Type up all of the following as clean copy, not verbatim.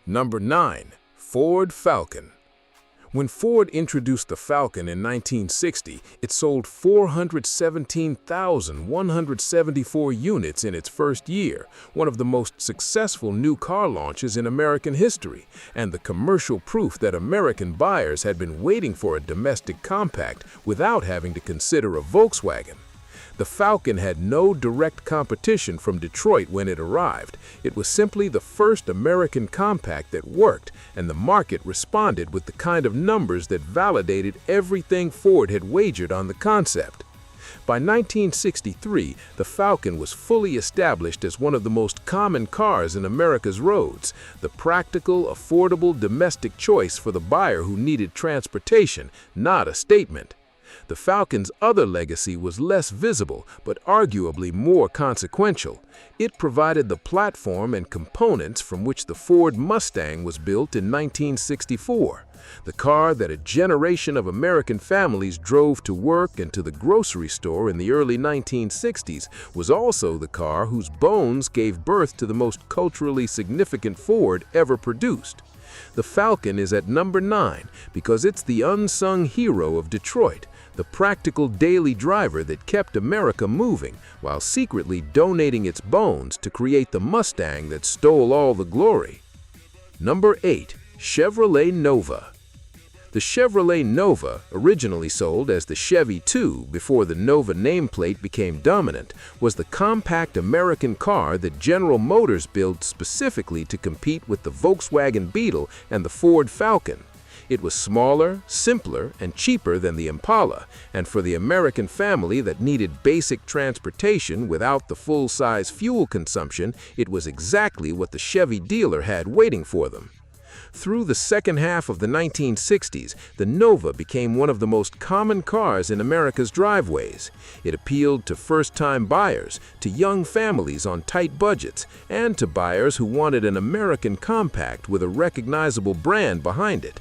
Number 9. Ford Falcon. When Ford introduced the Falcon in 1960, it sold 417,174 units in its first year, one of the most successful new car launches in American history, and the commercial proof that American buyers had been waiting for a domestic compact without having to consider a Volkswagen. The Falcon had no direct competition from Detroit when it arrived. It was simply the first American compact that worked, and the market responded with the kind of numbers that validated everything Ford had wagered on the concept. By 1963, the Falcon was fully established as one of the most common cars in America's roads, the practical, affordable domestic choice for the buyer who needed transportation, not a statement. The Falcon's other legacy was less visible, but arguably more consequential. It provided the platform and components from which the Ford Mustang was built in 1964. The car that a generation of American families drove to work and to the grocery store in the early 1960s was also the car whose bones gave birth to the most culturally significant Ford ever produced. The Falcon is at number 9 because it's the unsung hero of Detroit, the practical daily driver that kept America moving while secretly donating its bones to create the Mustang that stole all the glory. Number 8. Chevrolet Nova. The Chevrolet Nova, originally sold as the Chevy 2 before the Nova nameplate became dominant, was the compact American car that General Motors built specifically to compete with the Volkswagen Beetle and the Ford Falcon. It was smaller, simpler, and cheaper than the Impala, and for the American family that needed basic transportation without the full-size fuel consumption, it was exactly what the Chevy dealer had waiting for them. Through the second half of the 1960s, the Nova became one of the most common cars in America's driveways. It appealed to first-time buyers, to young families on tight budgets, and to buyers who wanted an American compact with a recognizable brand behind it.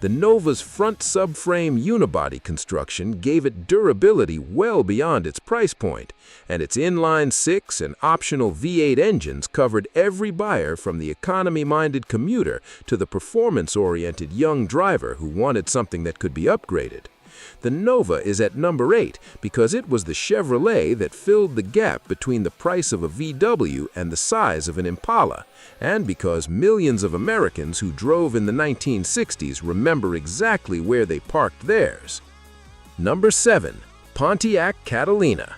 The Nova's front subframe unibody construction gave it durability well beyond its price point, and its inline-six and optional V8 engines covered every buyer from the economy-minded commuter to the performance-oriented young driver who wanted something that could be upgraded. The Nova is at number 8 because it was the Chevrolet that filled the gap between the price of a VW and the size of an Impala, and because millions of Americans who drove in the 1960s remember exactly where they parked theirs. Number 7. Pontiac Catalina.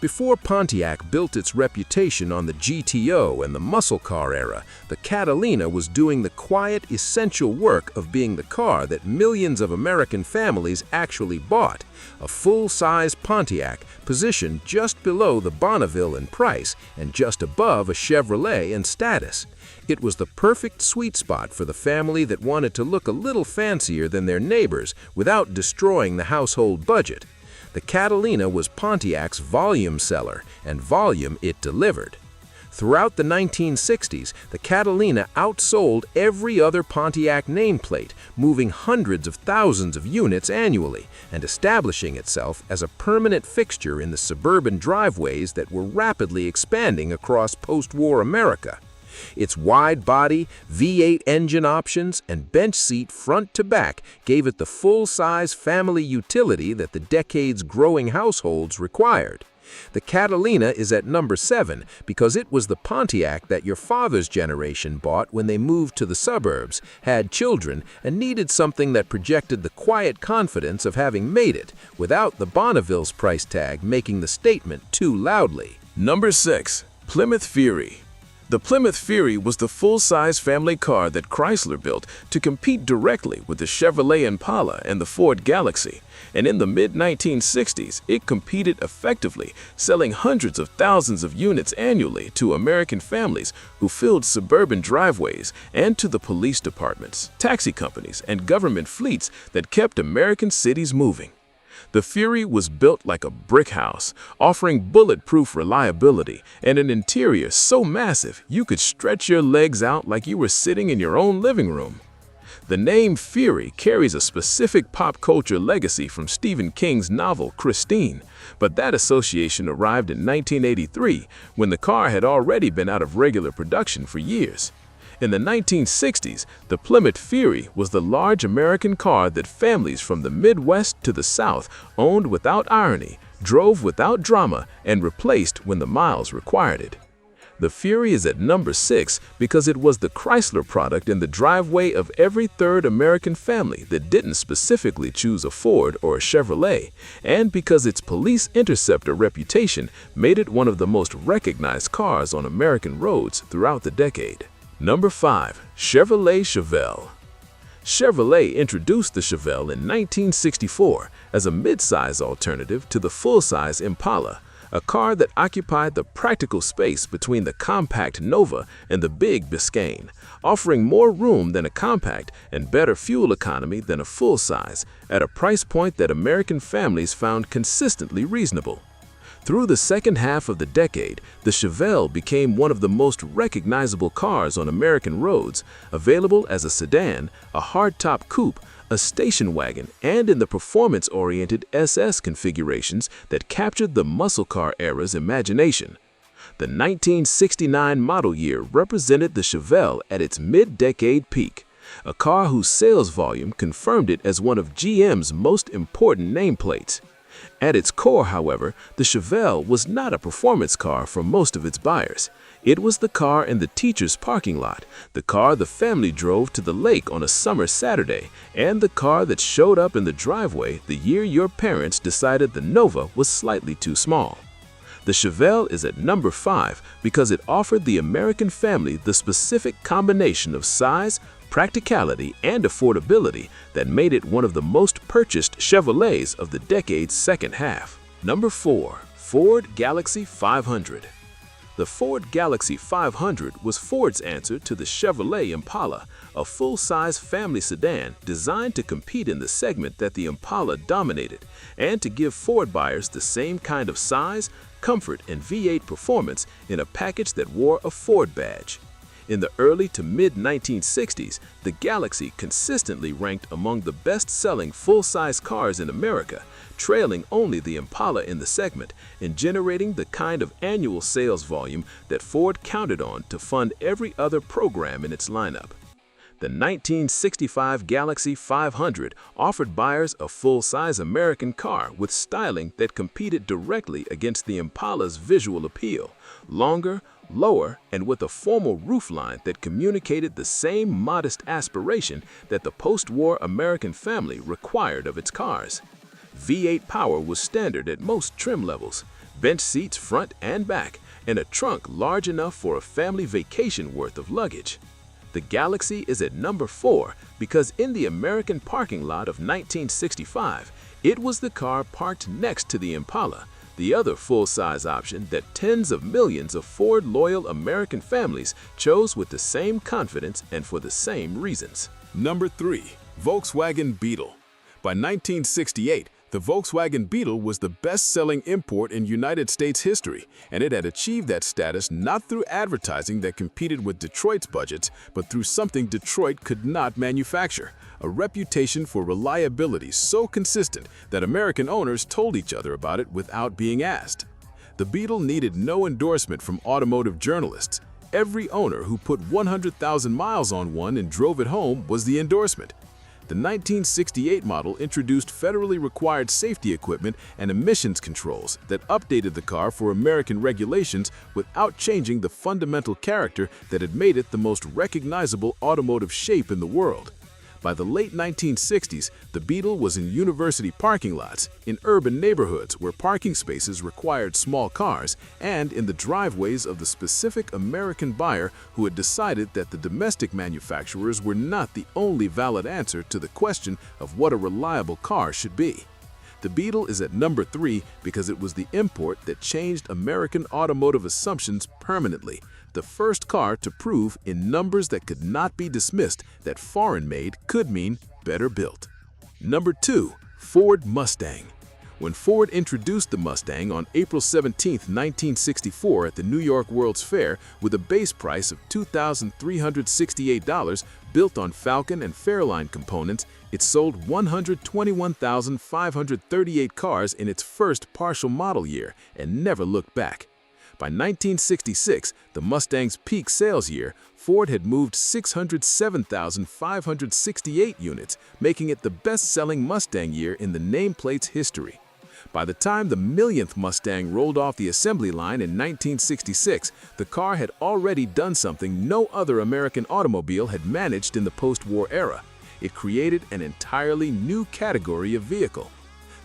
Before Pontiac built its reputation on the GTO and the muscle car era, the Catalina was doing the quiet, essential work of being the car that millions of American families actually bought, a full-size Pontiac positioned just below the Bonneville in price and just above a Chevrolet in status. It was the perfect sweet spot for the family that wanted to look a little fancier than their neighbors without destroying the household budget. The Catalina was Pontiac's volume seller, and volume it delivered. Throughout the 1960s, the Catalina outsold every other Pontiac nameplate, moving hundreds of thousands of units annually, and establishing itself as a permanent fixture in the suburban driveways that were rapidly expanding across post-war America. Its wide-body, V8 engine options, and bench seat front to back gave it the full-size family utility that the decade's growing households required. The Catalina is at number 7 because it was the Pontiac that your father's generation bought when they moved to the suburbs, had children, and needed something that projected the quiet confidence of having made it, without the Bonneville's price tag making the statement too loudly. Number 6. Plymouth Fury. The Plymouth Fury was the full-size family car that Chrysler built to compete directly with the Chevrolet Impala and the Ford Galaxy, and in the mid-1960s, it competed effectively, selling hundreds of thousands of units annually to American families who filled suburban driveways and to the police departments, taxi companies, and government fleets that kept American cities moving. The Fury was built like a brick house, offering bulletproof reliability and an interior so massive you could stretch your legs out like you were sitting in your own living room. The name Fury carries a specific pop culture legacy from Stephen King's novel Christine, but that association arrived in 1983 when the car had already been out of regular production for years. In the 1960s, the Plymouth Fury was the large American car that families from the Midwest to the South owned without irony, drove without drama, and replaced when the miles required it. The Fury is at number 6 because it was the Chrysler product in the driveway of every third American family that didn't specifically choose a Ford or a Chevrolet, and because its police interceptor reputation made it one of the most recognized cars on American roads throughout the decade. Number 5. Chevrolet Chevelle. Chevrolet introduced the Chevelle in 1964 as a mid-size alternative to the full-size Impala, a car that occupied the practical space between the compact Nova and the big Biscayne, offering more room than a compact and better fuel economy than a full-size, at a price point that American families found consistently reasonable. Through the second half of the decade, the Chevelle became one of the most recognizable cars on American roads, available as a sedan, a hardtop coupe, a station wagon, and in the performance-oriented SS configurations that captured the muscle car era's imagination. The 1969 model year represented the Chevelle at its mid-decade peak, a car whose sales volume confirmed it as one of GM's most important nameplates. At its core, however, the Chevelle was not a performance car for most of its buyers. It was the car in the teacher's parking lot, the car the family drove to the lake on a summer Saturday, and the car that showed up in the driveway the year your parents decided the Nova was slightly too small. The Chevelle is at number 5 because it offered the American family the specific combination of size, practicality, and affordability that made it one of the most purchased Chevrolets of the decade's second half. Number 4. Ford Galaxie 500. The Ford Galaxie 500 was Ford's answer to the Chevrolet Impala, a full-size family sedan designed to compete in the segment that the Impala dominated, and to give Ford buyers the same kind of size, comfort, and V8 performance in a package that wore a Ford badge. In the early to mid-1960s, the Galaxie consistently ranked among the best-selling full-size cars in America, trailing only the Impala in the segment and generating the kind of annual sales volume that Ford counted on to fund every other program in its lineup. The 1965 Galaxie 500 offered buyers a full-size American car with styling that competed directly against the Impala's visual appeal, longer, lower, and with a formal roofline that communicated the same modest aspiration that the post-war American family required of its cars. V8 power was standard at most trim levels, bench seats front and back, and a trunk large enough for a family vacation worth of luggage. The Galaxie is at number 4 because in the American parking lot of 1965, it was the car parked next to the Impala, the other full-size option that tens of millions of Ford-loyal American families chose with the same confidence and for the same reasons. Number 3. Volkswagen Beetle. By 1968, the Volkswagen Beetle was the best-selling import in United States history, and it had achieved that status not through advertising that competed with Detroit's budgets, but through something Detroit could not manufacture, a reputation for reliability so consistent that American owners told each other about it without being asked. The Beetle needed no endorsement from automotive journalists. Every owner who put 100,000 miles on one and drove it home was the endorsement. The 1968 model introduced federally required safety equipment and emissions controls that updated the car for American regulations without changing the fundamental character that had made it the most recognizable automotive shape in the world. By the late 1960s, the Beetle was in university parking lots, in urban neighborhoods where parking spaces required small cars, and in the driveways of the specific American buyer who had decided that the domestic manufacturers were not the only valid answer to the question of what a reliable car should be. The Beetle is at number 3 because it was the import that changed American automotive assumptions permanently, the first car to prove in numbers that could not be dismissed that foreign-made could mean better built. Number 2. Ford Mustang. When Ford introduced the Mustang on April 17, 1964 at the New York World's Fair with a base price of $2,368 built on Falcon and Fairline components, it sold 121,538 cars in its first partial model year and never looked back. By 1966, the Mustang's peak sales year, Ford had moved 607,568 units, making it the best-selling Mustang year in the nameplate's history. By the time the millionth Mustang rolled off the assembly line in 1966, the car had already done something no other American automobile had managed in the post-war era. It created an entirely new category of vehicle.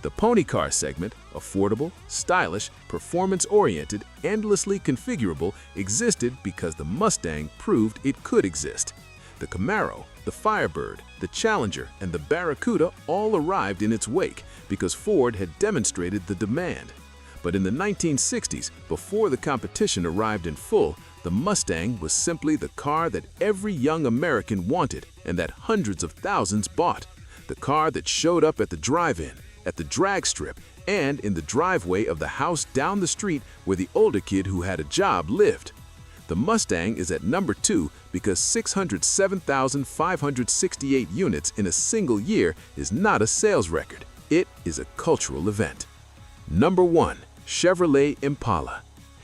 The pony car segment, affordable, stylish, performance-oriented, endlessly configurable, existed because the Mustang proved it could exist. The Camaro, the Firebird, the Challenger, and the Barracuda all arrived in its wake because Ford had demonstrated the demand. But in the 1960s, before the competition arrived in full, the Mustang was simply the car that every young American wanted and that hundreds of thousands bought. The car that showed up at the drive-in, at the drag strip, and in the driveway of the house down the street where the older kid who had a job lived. The Mustang is at number 2 because 607,568 units in a single year is not a sales record. It is a cultural event. Number 1. Chevrolet Impala.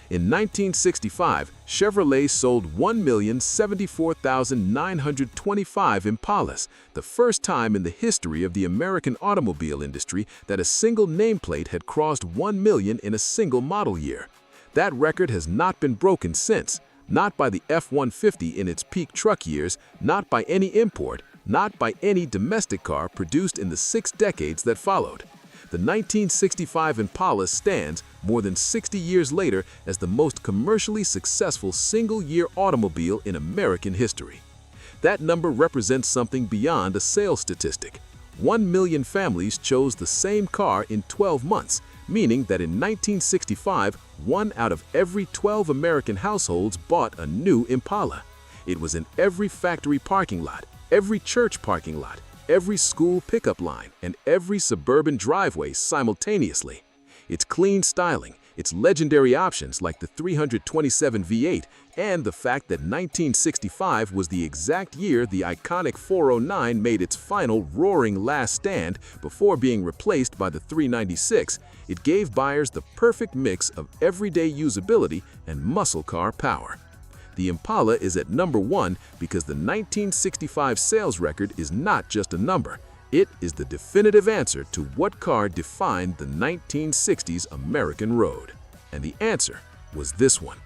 In 1965, Chevrolet sold 1,074,925 Impalas, the first time in the history of the American automobile industry that a single nameplate had crossed 1 million in a single model year. That record has not been broken since, not by the F-150 in its peak truck years, not by any import, not by any domestic car produced in the 6 decades that followed. The 1965 Impala stands, more than 60 years later, as the most commercially successful single-year automobile in American history. That number represents something beyond a sales statistic. 1 million families chose the same car in 12 months, meaning that in 1965, 1 out of every 12 American households bought a new Impala. It was in every factory parking lot, every church parking lot, every school pickup line, and every suburban driveway simultaneously. Its clean styling, its legendary options like the 327 V8, and the fact that 1965 was the exact year the iconic 409 made its final roaring last stand before being replaced by the 396, it gave buyers the perfect mix of everyday usability and muscle car power. The Impala is at number 1 because the 1965 sales record is not just a number. It is the definitive answer to what car defined the 1960s American road. And the answer was this one.